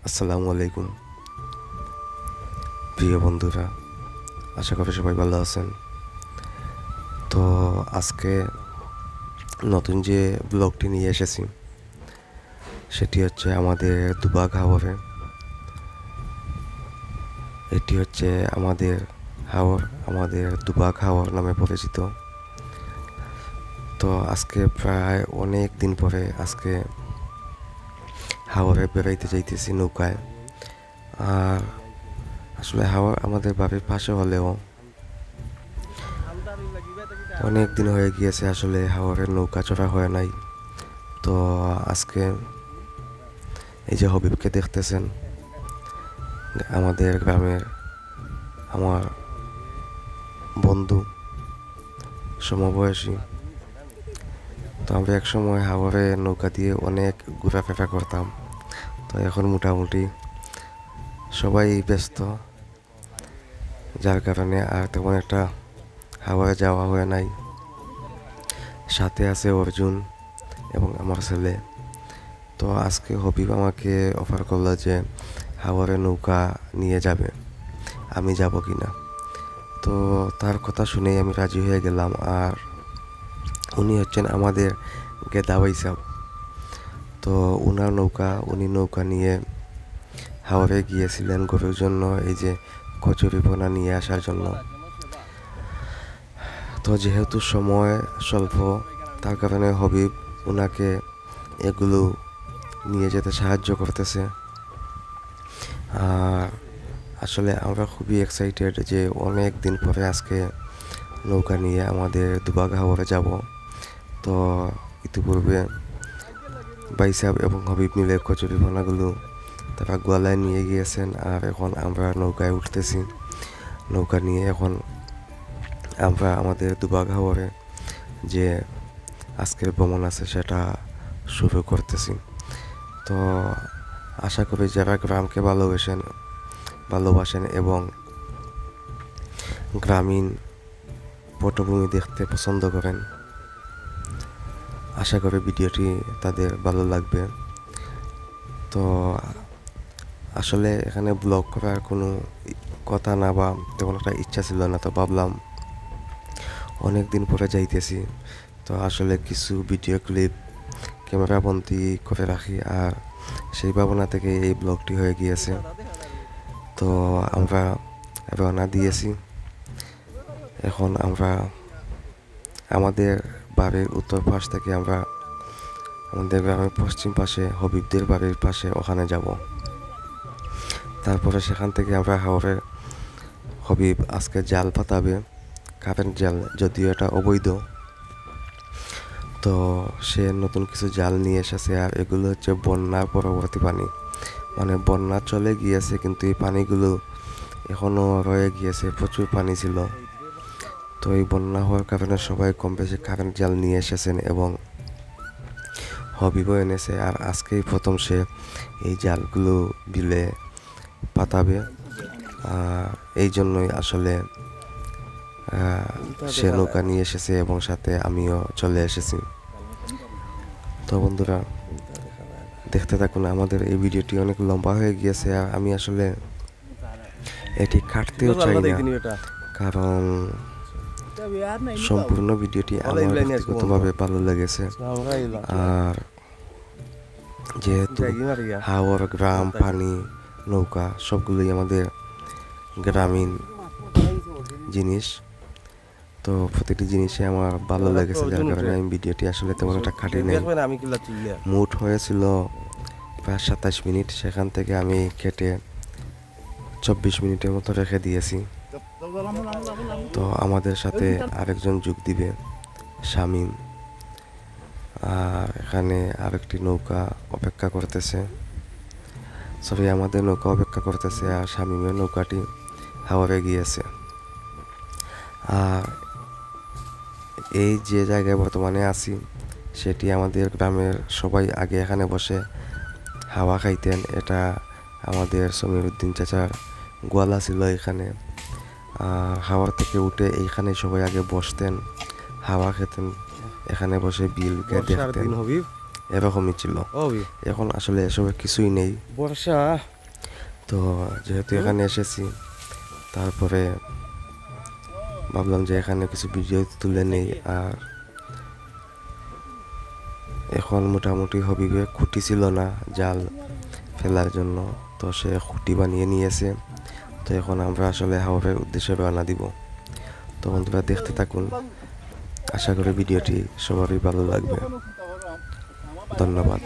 আসসালামু আলাইকুম প্রিয় বন্ধুরা, আশা করি সবাই ভালো আছেন। তো আজকে নতুন যে ব্লগটি নিয়ে এসেছি সেটি হচ্ছে আমাদের দুবাগ হাওরে। এটি হচ্ছে আমাদের হাওর, আমাদের দুবাগ হাওর নামে পরিচিত। তো আজকে প্রায় অনেক দিন পরে আজকে হাওরে বেড়াইতে যাইতেছি নৌকায়। আর আসলে হাওর আমাদের বাড়ির পাশে হলেও অনেক দিন হয়ে গিয়েছে আসলে হাওরের নৌকা চড়া হয় নাই। তো আজকে এই যে হবিবকে দেখতেছেন, আমাদের গ্রামের আমার বন্ধু, সমবয়সী। তো আমরা এক সময় হাওরে নৌকা দিয়ে অনেক ঘোরাফেরা করতাম। তো এখন মোটামুটি সবাই ব্যস্ত, যার কারণে আর তেমন একটা হাওরে যাওয়া হয় নাই। সাথে আছে অর্জুন এবং আমার ছেলে। তো আজকে হবিব আমাকে অফার করলো যে হাওরে নৌকা নিয়ে যাবে, আমি যাব কি না। তো তার কথা শুনেই আমি রাজি হয়ে গেলাম। আর উনি হচ্ছেন আমাদের গেদা বাইসাব। তো উনি নৌকা নিয়ে হাওরে গিয়েছিলেন গরুর জন্য এই যে কচুরি পোনা নিয়ে আসার জন্য। তো যেহেতু সময় স্বল্প, তার কারণে হবিব ওনাকে এগুলো নিয়ে যেতে সাহায্য করতেছে। আর আসলে আমরা খুবই এক্সাইটেড যে অনেক দিন পরে আজকে নৌকা নিয়ে আমাদের দুবাগ হাওরে যাব। তো ইতিপূর্বে বাইসাব এবং হবিব মিলে কচুরি পোনাগুলো তারা গোয়ালায় নিয়ে গিয়েছেন। আর এখন আমরা নৌকায় উঠতেছি। নৌকা নিয়ে এখন আমরা আমাদের দুবাগ হাওরে যে আজকের ভ্রমণ আছে সেটা শুরু করতেছি। তো আশা করি যারা গ্রামকে ভালোবাসেন এবং গ্রামীণ পটভূমি দেখতে পছন্দ করেন, আশা করি ভিডিওটি তাদের ভালো লাগবে। তো আসলে এখানে ব্লগ করার কোনো কথা না বা তেমন একটা ইচ্ছা ছিল না। তো ভাবলাম অনেক দিন পরে যাইতেছি, তো আসলে কিছু ভিডিও ক্লিপ ক্যামেরা বন্দি করে রাখি। আর সেই ভাবনা থেকে এই ব্লগটি হয়ে গিয়েছে। তো আমরা রওনা দিয়েছি। এখন আমরা আমাদের বাড়ির উত্তর পাশ থেকে আমরা আমাদের গ্রামের পশ্চিম পাশে হবিবদের বাড়ির পাশে ওখানে যাব। তারপরে সেখান থেকে আমরা হাওরে হবিব আজকে জাল পাতাবে, কারেন্ট জাল, যদিও এটা অবৈধ। তো সে নতুন কিছু জাল নিয়ে এসেছে। আর এগুলো হচ্ছে বন্যার পরবর্তী পানি, মানে বন্যা চলে গিয়েছে কিন্তু এই পানিগুলো এখনও রয়ে গিয়েছে, প্রচুর পানি ছিল। তো এই বন্যা হওয়ার কারণে সবাই কম বেশি কারেন্ট জাল নিয়ে এসেছেন এবং হবিবও এনেছে। আর আজকেই প্রথম সে এই জালগুলো বিলে পাতাবে। এই জন্যই আসলে সে নৌকা নিয়ে এসেছে এবং সাথে আমিও চলে এসেছি। তো বন্ধুরা, দেখতে থাকুন। আমাদের এই ভিডিওটি অনেক লম্বা হয়ে গিয়েছে আর আমি আসলে এটি কাটতেও চাই না, কারণ সম্পূর্ণ ভিডিওটি আমার ব্যক্তিগতভাবে ভালো লেগেছে। আর যেহেতু হাওর, গ্রাম, পানি, নৌকা সবগুলোই আমাদের গ্রামীণ জিনিস, তো প্রতিটি জিনিসে আমার ভালো লেগেছে, যার কারণে আমি ভিডিওটি আসলে তেমন একটা কাটি নাই। মুড হয়েছিল প্রায় 27 মিনিট, সেখান থেকে আমি কেটে 24 মিনিটের মতো রেখে দিয়েছি। তো আমাদের সাথে আরেকজন যোগ দিবে, শামীম। আর এখানে আরেকটি নৌকা অপেক্ষা করতেছে, আমাদের নৌকা অপেক্ষা করতেছে। আর শামীমের নৌকাটি হাওরে গিয়েছে। আর এই যে জায়গায় বর্তমানে আছি সেটি আমাদের গ্রামের সবাই আগে এখানে বসে হাওয়া খাইতেন। এটা আমাদের সমীর উদ্দিন চাচার গোয়ালা ছিল এখানে। হাওয়ার থেকে উঠে এইখানে সবাই আগে বসতেন, হাওয়া খেতেন, এখানে বসে বিলকে দেখতেন, এরকমই ছিল। এখন আসলে এসবের কিছুই নেই। তো যেহেতু এখানে এসেছি তারপরে ভাবলাম যে এখানে কিছু ভিডিও তুলে নেই। আর এখন মোটামুটি হবিবে খুঁটি ছিল না জাল ফেলার জন্য, তো সে খুঁটি বানিয়ে নিয়েছে। তো এখন আমরা আসলে হাওরের উদ্দেশ্যে রওনা দিব। তো বন্ধুরা দেখতে থাকুন, আশা করি ভিডিওটি সবারই ভালো লাগবে। ধন্যবাদ।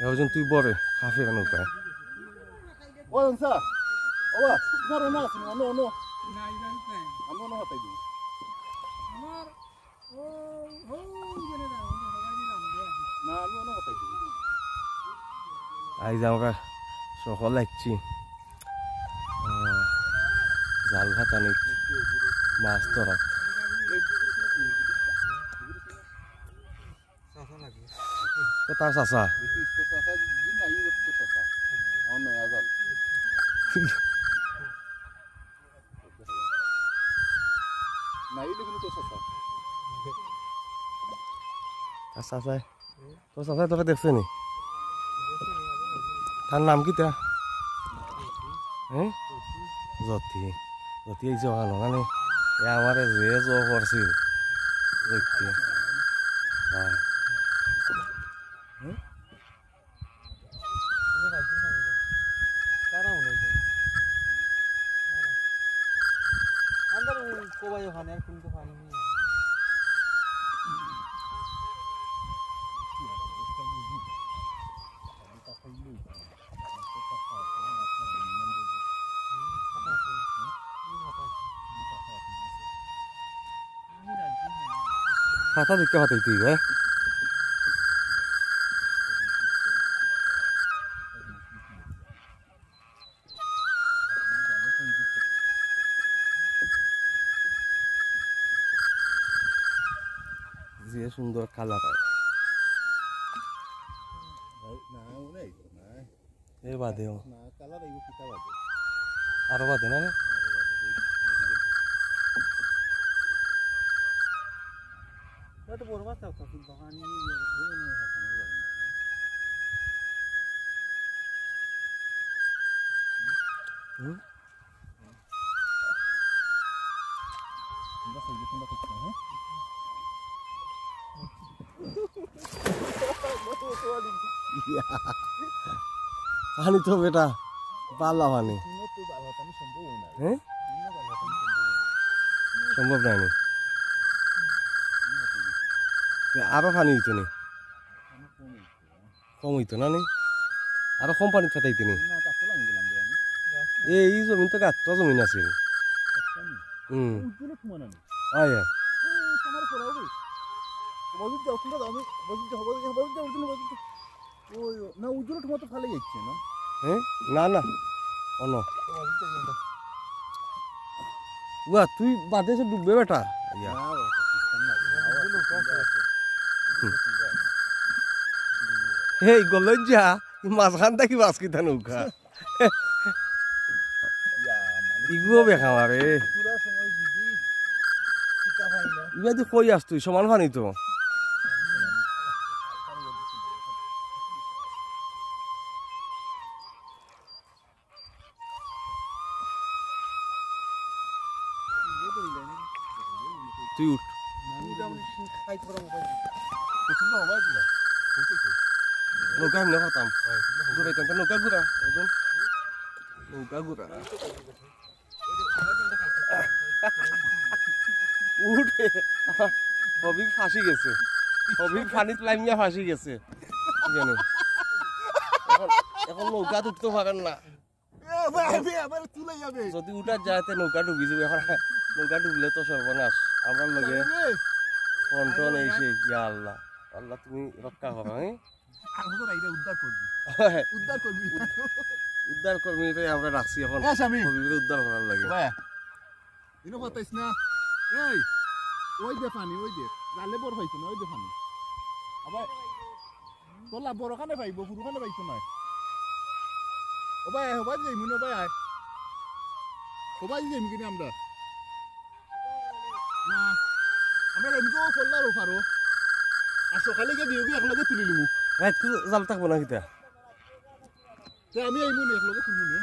এখন তুই বরে কাফে নৌকায় আজ আমরা সকাল লাগছি জাল ভাতানি মাছ ধরা। তো তার চাষা চাচাই তো চাচাই তোকে দেখছে নি? তার নাম কি তা? হ্যাঁ জ্যোতি জ্যোতি এই জোগানো মানে আমার যে জো করছি দেখতে হাতা দিতে হাতাই তুই ভাই যে সুন্দর কালার এই বাদে আরো বাদে না বড় মাছ পানি তো বেটা পাল্লা পানি হ্যাঁ সম্ভব নাই আরো পানি হইতো নি কম হইতো না নি আরো কম পানি ফেটাইতো নি এই জমিন তো গাছ জমিন আছিল না না অন তুই বাদে ডুববে বেটা এই গলজ্জা মাঝখান থাকি মাছ কিতা নৌকা ইগুও বেখা রে ইবা তুই কই আস তুই সমান পানি তো তুই উঠ নৌকা এমনি হতাম ঘুরাইতাম নৌকা ঘুরা নৌকা ঘুরা উঠে হবি ফাঁসি গেছে হবি পানিত লাইমিয়া ফাঁসি গেছে এখন নৌকা উঠতে পারেন না যদি উঠার যায় নৌকা ডুবি যাবে এখন নৌকা ডুবলে তো সর্বনাশ আমরা লগে কন্ট্রোল এসে ইয়া আল্লাহ আল্লাহ তুমি রক্ষা করো উদ্ধার কর্মী আমরা রাখছি এখন উদ্ধার করার লাগে ওই যে পানি ওই যে জালে বড় পাইছো না ওই যে পানি আবার তোলা বড় খানে পাইব পুরো খানে পাইছো না ও ভাই যে মনে ভাই সবাই যাইম কিনা আমরা না আমরা এমনিও করলাম পারো আর সকালে গিয়ে দিয়ে একলগে তুলি নিমু রাত জাল থাকবো না কিতা আমি আইমু না একলগে তুলমু না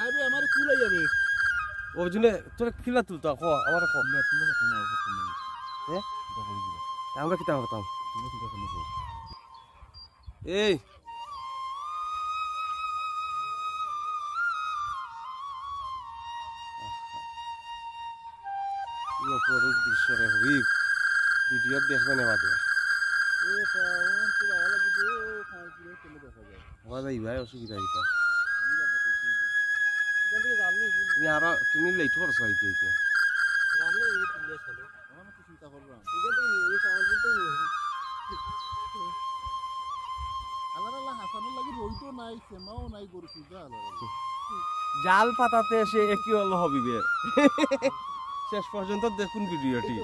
আবে আমার তুলাই যাবে ওর জন্য তোর কিলা তুলতো ক আমার ক না তুলা থাকো না করতে নাই আমরা কিতা করতাম তুমি ঠিক আছে নিকো এই অপরূপ দৃশ্য রে হবি ভিডিও দেখবে না বাদে এটা ওন তুলা ভালো লাগবে খাই পুরো চলে দেখা যায় হওয়া ভাই অসুবিধা কিতা আমি যা কথা কই দে এখান থেকে জানলি তুমি আর তুমি লেট করছো হইতে হইতে জানলি এই তুলে চলে আমার তো চিন্তা করলাম এখান থেকে নিয়ে এই সামান বলতে নিয়ে আল্লাহ হাসানুর লাগি রইতো নাই সেমাও নাই করছি যা আল্লাহ জাল পাতাতে এসে একই হলো হবিবে শেষ পর্যন্ত দেখুন ভিডিওটি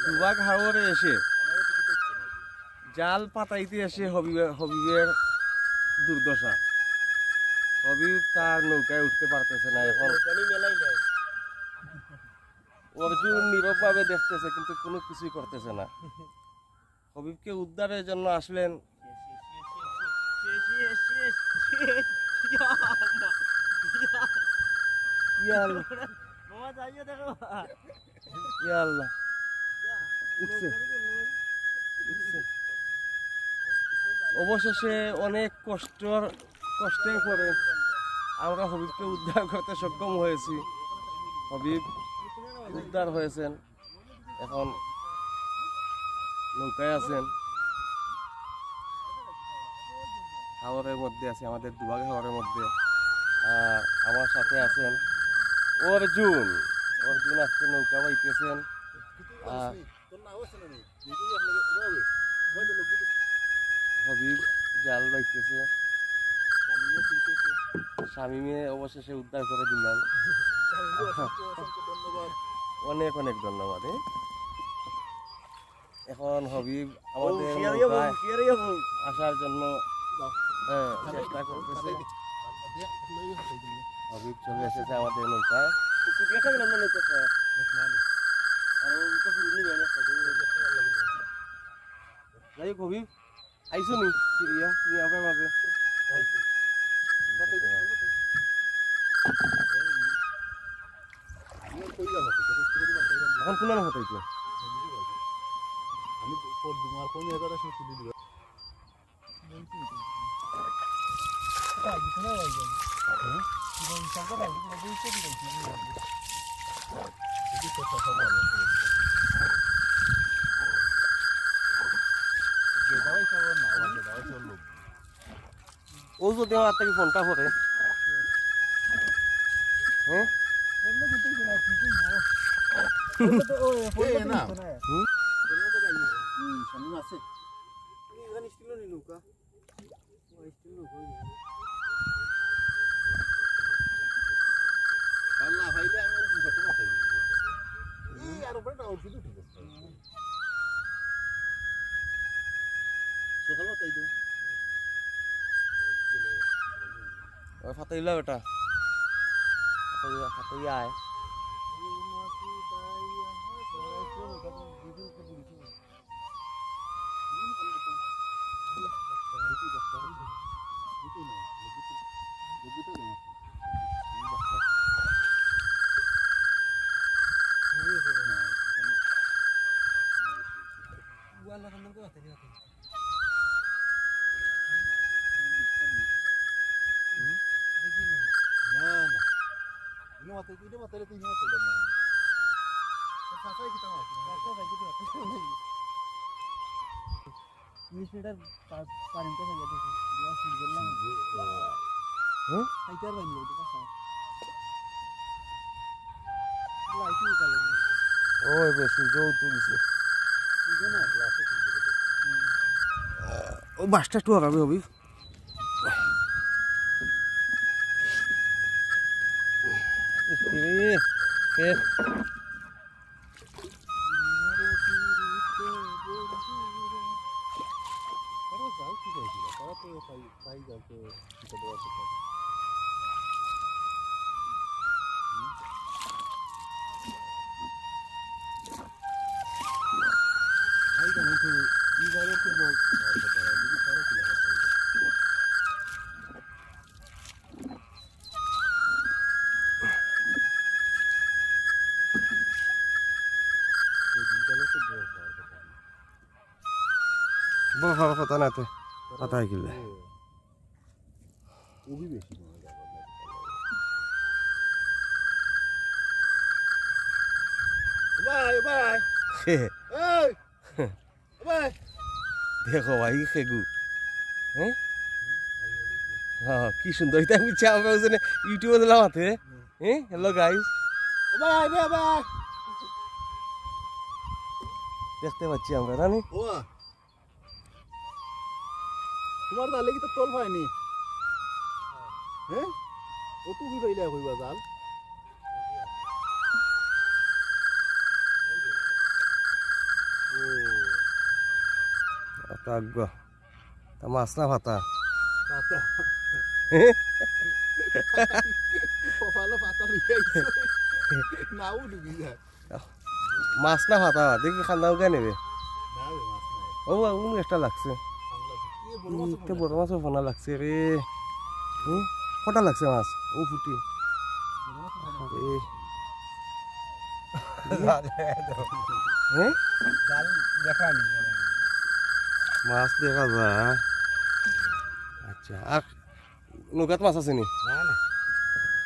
দুবাগ হাওরে এসে জাল পাতাইতে এসে হবিবের দুর্দশা হবিব তার নৌকায় উঠতে পারতেছে না এখন অর্জুন নীরবভাবে দেখতেছে কিন্তু কোনো কিছুই করতেছে না হবিবকে উদ্ধারের জন্য আসলেন অবশেষে অনেক কষ্টের পরে আমরা হবিবকে উদ্ধার করতে সক্ষম হয়েছি হবিব উদ্ধার হয়েছেন এখন নৌকায় আছেন হাওরের মধ্যে আছে আমাদের দুবাগ হাওরের মধ্যে আমার সাথে আছেন অর্জুন আজকে নৌকা বাইতেছেন হবিব জাল বাইতেছে শামিমে অবশেষে উদ্ধার করে দিলেন অনেক অনেক ধন্যবাদ এখন হবিব আমাদের আসার জন্য চেষ্টা করতেছে হবিব চলে এসেছে আমাদের নৌকায় যাই হোক হবিব আইসো নি ফিরিয়া তুমি আবার মাঝে এখন কোন হতাইতো আমি তোমার কোন জায়গাটা শুনে তুলি দিবা ও যদি আমার থেকে ফোনটা করে হ্যাঁ ফাটাইলা বেটা ফাটাইয়া আয় ও বাসটা একটু হবে হবি কিন্তু এইবারে তো বল দেখি তারা কি লাগাতে হবে বড় খাওয়ার কথা না তো কথা গেলে খুবই বেশি মনে হয় ভাই ভাই এই ভাই দেখো ভাই খেগু হ্যাঁ হ্যাঁ কি সুন্দর এটা বুঝছি আমরা ওখানে ইউটিউবে দিলাম হাতে হ্যাঁ হ্যালো গাইস ভাই রে ভাই দেখতে পাচ্ছি আমরা জানি ও তোমার জালে কি তো তোল হয়নি হ্যাঁ ও তুমি কইলা কইবা জাল তা আগ্গা তা মাছ না ভাতা পাতা কপালে পাতা লিখাইছে নাও ডুবি যায় মাছ না ভাতা দেখি খান্দাও কে নেবে না রে মাছ নাই ও উন একটা লাগছে একটা বড় মাছও ফোনা লাগছে রে কটা লাগছে মাছ ও ফুটি হ্যাঁ জাল দেখানি মাছ দেখা যায় আচ্ছা আর নৌকাত মাছ আছে নি না না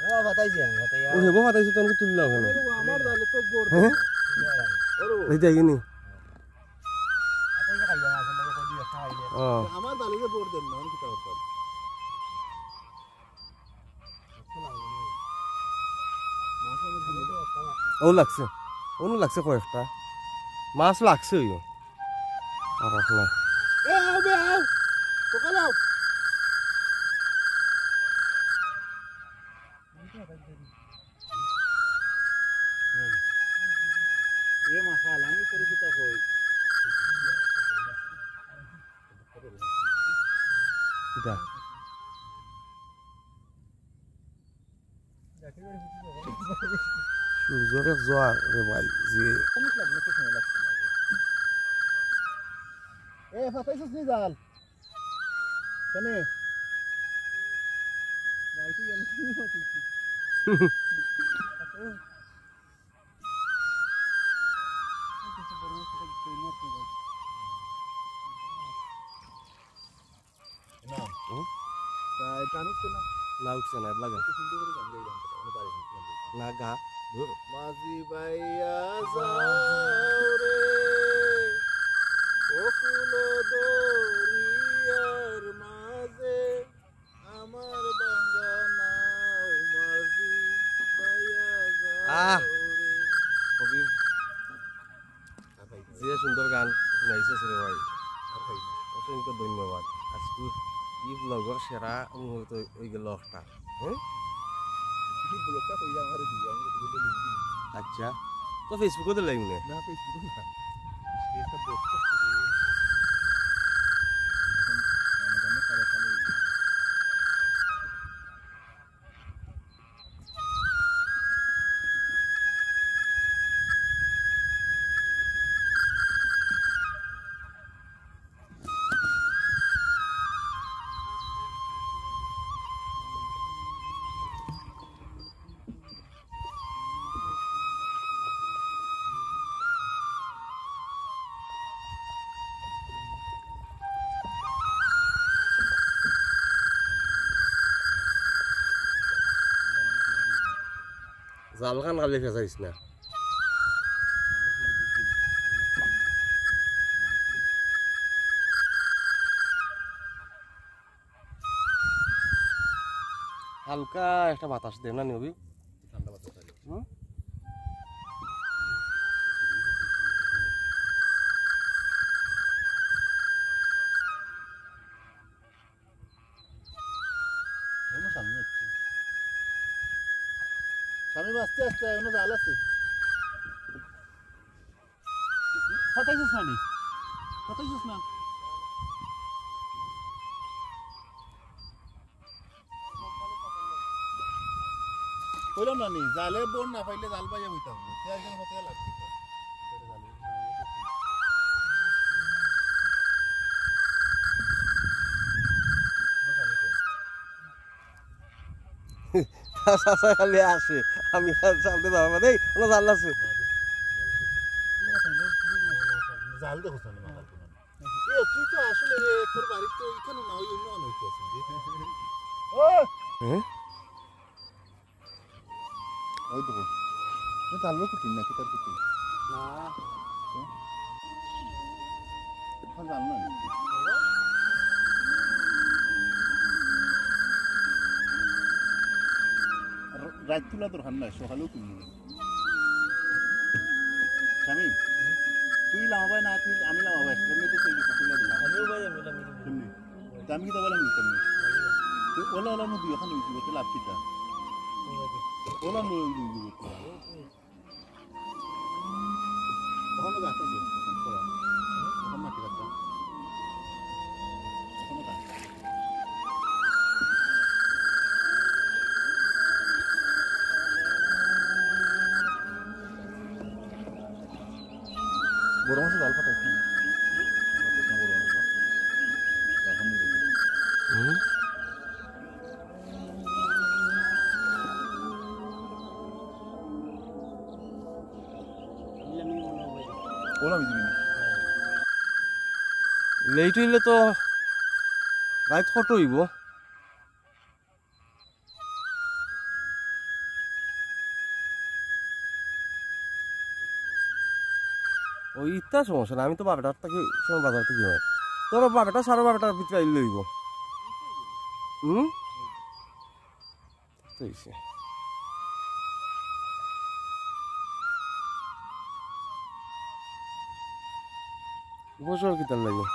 ও বাতাইছে বাতাইয়া ও হেবো হাতাইছে তোর তুললা ওখানে আমার জালে তো বড় হ্যাঁ ওরো এই যাইনি আপনি খাইয়া মাছ লাগে কই দিয়া খাইলে ও আমার জালে যে বড় দেন না কি তা করতে ও লাগছে ওনো লাগছে কয়েকটা মাছ লাগছে ওই আর আপনার এ আও বে আও সকালাও এ মা খালা আমি করে কিতা কই কিটা সূর্যরে জোয়ার রে ভাই যে অনেক লাগলে তো সময় লাগছে না এ ফাটাইছিস নি জাল কেন যাই তুই এনে কি ফাটাইছিস না তাই জানুস না না উঠছে না লাগা সুন্দর করে গান গাই গানটা আমি পারি না গা মাঝি বাইয়া যাও রে অকুল দরিয়ার মাঝে আমার বাঙ্গা নাও মাঝি বাইয়া আহ! যাও রে কবি যে সুন্দর গান শুনাইছে রে ভাই অসংখ্য ধন্যবাদ আজকে ই ব্লগর সেরা মুহূর্ত হয়ে গেল একটা হ্যাঁ কি ব্লগটা কইরা আমারে দিও আমি তো বলে লিখি আচ্ছা তো ফেসবুকে তো লাইম না না ফেসবুক না এটা ব্লগটা আমি জানি কালে কালে জাল খান কালি ফেসাইস না হালকা একটা বাতাস দেব না নিবি ঠান্ডা বাতাস আছে ওনো সামনে হচ্ছে সামনে আস্তে আস্তে ওনো জাল আছে ফাটাইছিস না নি ফাটাইছিস না কইলাম না নি জালে বোন না পাইলে জাল পাইয়া হইতাম না তে একজন হতে লাগবে চাচা খালি আসে আমি সামনে যাবো দেই ওনা জাল আছে জাল দেখো না মাগাল কোন এ তুই তো আসলে রে তোর বাড়ি তো এখানে না ওই অন্য অনেক আছে ও হ্যাঁ ওই দেখো এ জাল কুটি না কি তার কুটি না এখন জাল না রাত তুলা তোর হান না সকালেও তুলবি শামিম তুই লামাবাই না তুই আমি লামাবাই কেমনি তো তুই তুলে দিলাম আমিও ভাই আমি কেমনি আমি কি তো বললাম কেমনি তুই ওলা ওলা নদী এখন হইছি তো লাভ কিটা ওলা নদী দিব ওখানে গাছ আছে ওখানে পড়া ওখানে মাটি গাছ ওখানে গাছ বড় মাছ জাল পাঠাইছি বড় মাছ এখন ওলা মিজবি না লেট হইলে তো রাত কত হইব ওই ইত্যা সমস্যা না আমি তো বারোটার থেকে সময় বাজার থেকে হয় তোর বারোটা 12:30টার ভিতরে আইলে হইব হইছে বছর কি তার লাগে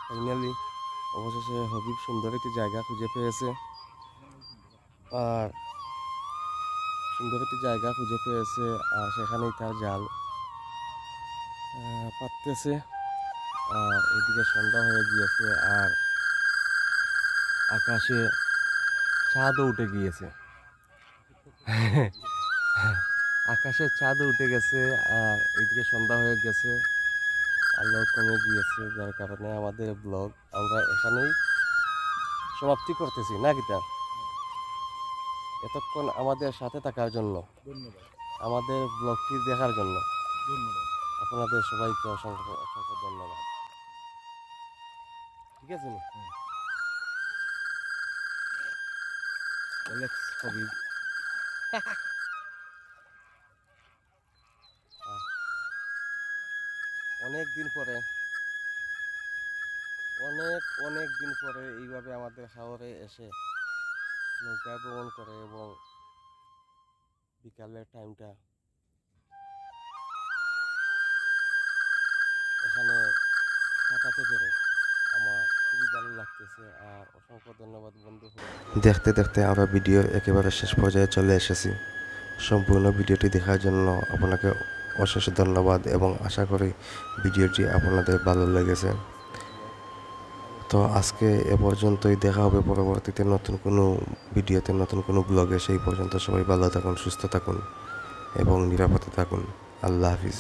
ফাইনালি অবশেষে হবিব সুন্দর একটি জায়গা খুঁজে পেয়েছে আর সুন্দর একটি জায়গা খুঁজে পেয়েছে আর সেখানেই তার জাল পাততেছে আর এদিকে সন্ধ্যা হয়ে গিয়েছে আর আকাশে চাঁদও উঠে গিয়েছে আকাশে চাঁদও উঠে গেছে আর এদিকে সন্ধ্যা হয়ে গেছে আলো কমে গিয়েছে যার কারণে আমাদের ব্লগ আমরা এখানেই সমাপ্তি করতেছি না কিতা এতক্ষণ আমাদের সাথে থাকার জন্য ধন্যবাদ আমাদের ব্লগটি দেখার জন্য ধন্যবাদ আপনাদের সবাইকে অসংখ্য অসংখ্য ধন্যবাদ ঠিক আছে নি অ্যালেক্স হবিব অনেক দিন পরে অনেক দিন পরে এইভাবে আমাদের হাওরে এসে নৌকা ভ্রমণ করে এবং বিকালের টাইমটা এখানে কাটাতে পেরে আমার খুবই ভালো লাগতেছে আর অসংখ্য ধন্যবাদ বন্ধু দেখতে দেখতে আমরা ভিডিওর একেবারে শেষ পর্যায়ে চলে এসেছি সম্পূর্ণ ভিডিওটি দেখার জন্য আপনাকে অশেষ ধন্যবাদ এবং আশা করি ভিডিওটি আপনাদের ভালো লেগেছে তো আজকে এ পর্যন্তই দেখা হবে পরবর্তীতে নতুন কোনো ভিডিওতে নতুন কোনো ব্লগে সেই পর্যন্ত সবাই ভালো থাকুন সুস্থ থাকুন এবং নিরাপদে থাকুন আল্লাহ হাফিজ